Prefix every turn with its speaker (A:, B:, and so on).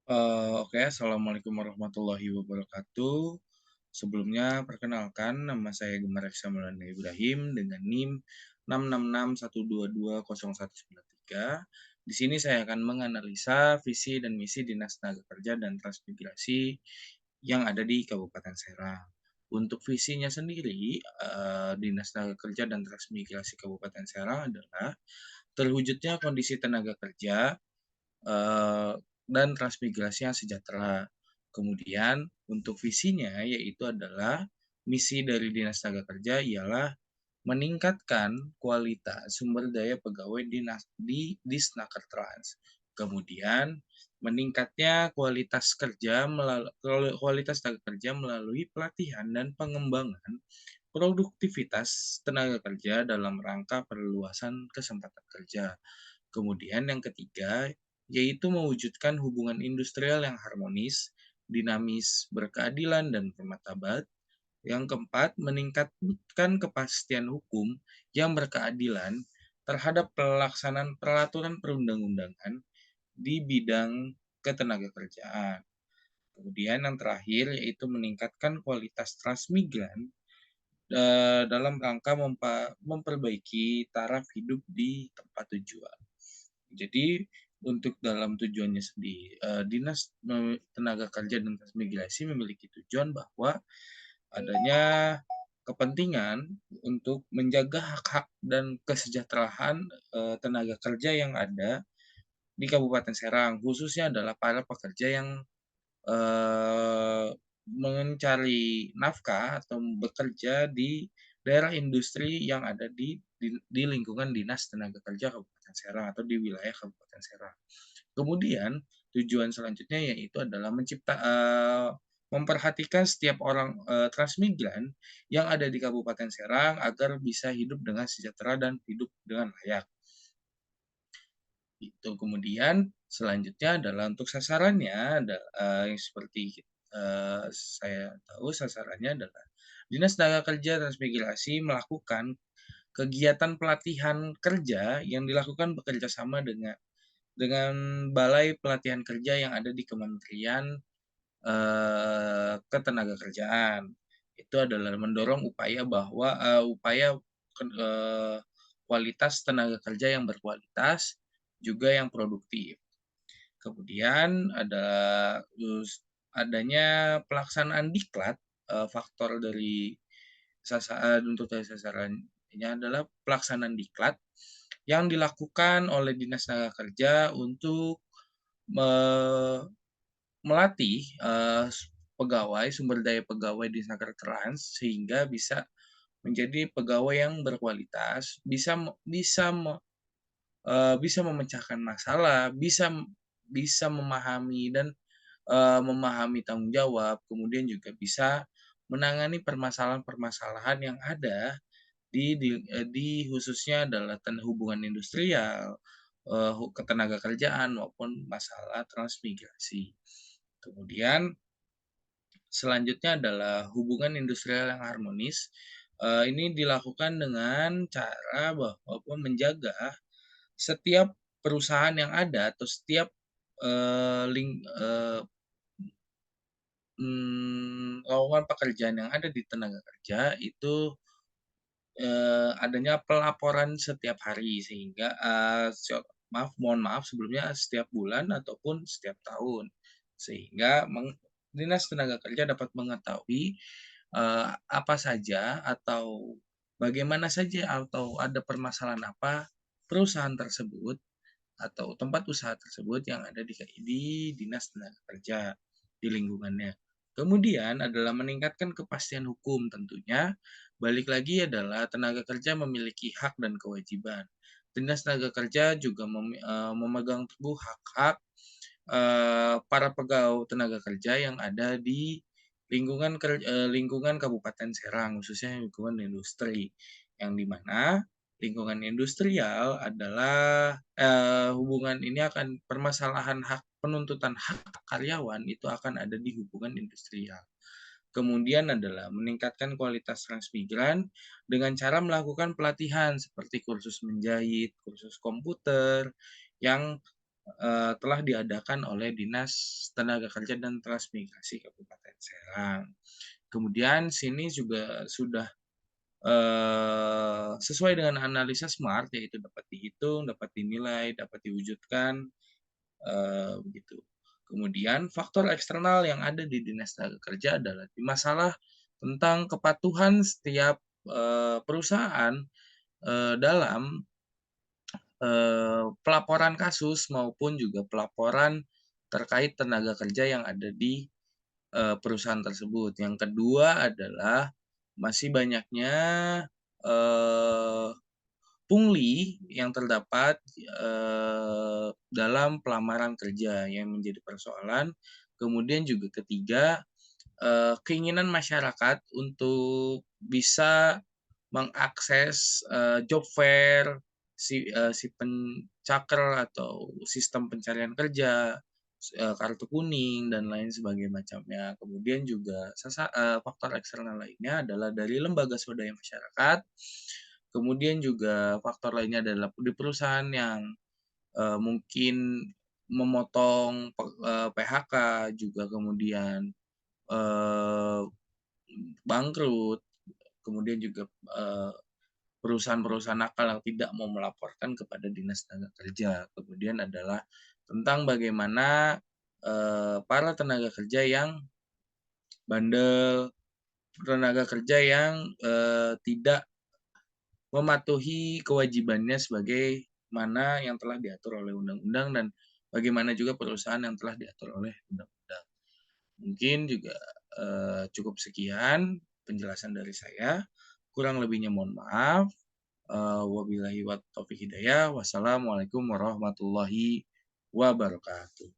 A: Oke, assalamualaikum warahmatullahi wabarakatuh. Sebelumnya, perkenalkan nama saya Gemma Reksa Maulana Ibrahim dengan NIM 666122013. Di sini saya akan menganalisa visi dan misi Dinas Tenaga Kerja dan Transmigrasi yang ada di Kabupaten Serang. Untuk visinya sendiri, Dinas Tenaga Kerja dan Transmigrasi Kabupaten Serang adalah terwujudnya kondisi tenaga kerja eh, dan transmigrasi yang sejahtera. Kemudian untuk visinya yaitu adalah misi dari Dinas Tenaga Kerja ialah meningkatkan kualitas sumber daya pegawai di Disnaker Trans. Kemudian meningkatnya kualitas kerja kualitas tenaga kerja melalui pelatihan dan pengembangan produktivitas tenaga kerja dalam rangka perluasan kesempatan kerja. Kemudian yang ketiga, yaitu mewujudkan hubungan industrial yang harmonis, dinamis, berkeadilan, dan bermartabat. Yang keempat, meningkatkan kepastian hukum yang berkeadilan terhadap pelaksanaan peraturan perundang-undangan di bidang ketenagakerjaan. Kemudian yang terakhir yaitu meningkatkan kualitas transmigran dalam rangka memperbaiki taraf hidup di tempat tujuan. Jadi untuk dalam tujuannya sendiri, Dinas Tenaga Kerja dan Transmigrasi memiliki tujuan bahwa adanya kepentingan untuk menjaga hak-hak dan kesejahteraan tenaga kerja yang ada di Kabupaten Serang, khususnya adalah para pekerja yang mencari nafkah atau bekerja di daerah industri yang ada di lingkungan Dinas Tenaga Kerja Kabupaten Serang atau di wilayah Kabupaten Serang. Kemudian tujuan selanjutnya yaitu adalah memperhatikan setiap orang transmigran yang ada di Kabupaten Serang agar bisa hidup dengan sejahtera dan hidup dengan layak. Itu kemudian selanjutnya adalah untuk sasarannya yang seperti saya tahu sasarannya adalah Dinas Tenaga Kerja Transmigrasi melakukan kegiatan pelatihan kerja yang dilakukan bekerja sama dengan Balai Pelatihan Kerja yang ada di Kementerian Ketenagakerjaan. Itu adalah mendorong upaya bahwa upaya kualitas tenaga kerja yang berkualitas juga yang produktif. Kemudian adanya pelaksanaan diklat, faktor dari untuk sasarannya adalah pelaksanaan diklat yang dilakukan oleh Dinas Tenaga Kerja untuk melatih pegawai, sumber daya pegawai di Naker Trans sehingga bisa menjadi pegawai yang berkualitas, bisa memecahkan masalah, bisa memahami dan memahami tanggung jawab, kemudian juga bisa menangani permasalahan-permasalahan yang ada di khususnya adalah hubungan industrial, ketenaga kerjaan maupun masalah transmigrasi. Kemudian selanjutnya adalah hubungan industrial yang harmonis. Ini dilakukan dengan cara bahwa menjaga setiap perusahaan yang ada atau setiap lowongan pekerjaan yang ada di tenaga kerja itu adanya pelaporan setiap hari sehingga mohon maaf sebelumnya setiap bulan ataupun setiap tahun sehingga Dinas Tenaga Kerja dapat mengetahui apa saja atau bagaimana saja atau ada permasalahan apa perusahaan tersebut atau tempat usaha tersebut yang ada di Dinas Tenaga Kerja di lingkungannya. Kemudian adalah meningkatkan kepastian hukum tentunya. Balik lagi adalah tenaga kerja memiliki hak dan kewajiban. Dinas Tenaga Kerja juga memegang teguh hak-hak para pegawai tenaga kerja yang ada di lingkungan Kabupaten Serang, khususnya lingkungan industri, yang dimana lingkungan industrial adalah hubungan ini akan permasalahan penuntutan hak karyawan itu akan ada di hubungan industrial. Kemudian adalah meningkatkan kualitas transmigran dengan cara melakukan pelatihan seperti kursus menjahit, kursus komputer, yang telah diadakan oleh Dinas Tenaga Kerja dan Transmigrasi Kabupaten Serang. Kemudian sini juga sudah, sesuai dengan analisa SMART, yaitu dapat dihitung, dapat dinilai, dapat diwujudkan, begitu. Kemudian faktor eksternal yang ada di Dinas Tenaga Kerja adalah di masalah tentang kepatuhan setiap, perusahaan, dalam pelaporan kasus maupun juga pelaporan terkait tenaga kerja yang ada di, perusahaan tersebut. Yang kedua adalah masih banyaknya, eee, pungli yang terdapat, dalam pelamaran kerja yang menjadi persoalan. Kemudian juga ketiga, keinginan masyarakat untuk bisa mengakses, job fair, si pencakar atau sistem pencarian kerja, kartu kuning dan lain macamnya. Kemudian juga faktor eksternal lainnya adalah dari lembaga swadaya masyarakat, kemudian juga faktor lainnya adalah di perusahaan yang, mungkin memotong PHK, juga kemudian, eee, bangkrut, kemudian juga, perusahaan-perusahaan nakal yang tidak mau melaporkan kepada Dinas Tenaga Kerja. Kemudian adalah tentang bagaimana, para tenaga kerja yang bandel, tenaga kerja yang, tidak mematuhi kewajibannya sebagai mana yang telah diatur oleh undang-undang dan bagaimana juga perusahaan yang telah diatur oleh undang-undang. Mungkin juga, cukup sekian penjelasan dari saya, kurang lebihnya mohon maaf. Wabillahi taufiq hidayah. Wassalamualaikum warahmatullahi wabarakatuh.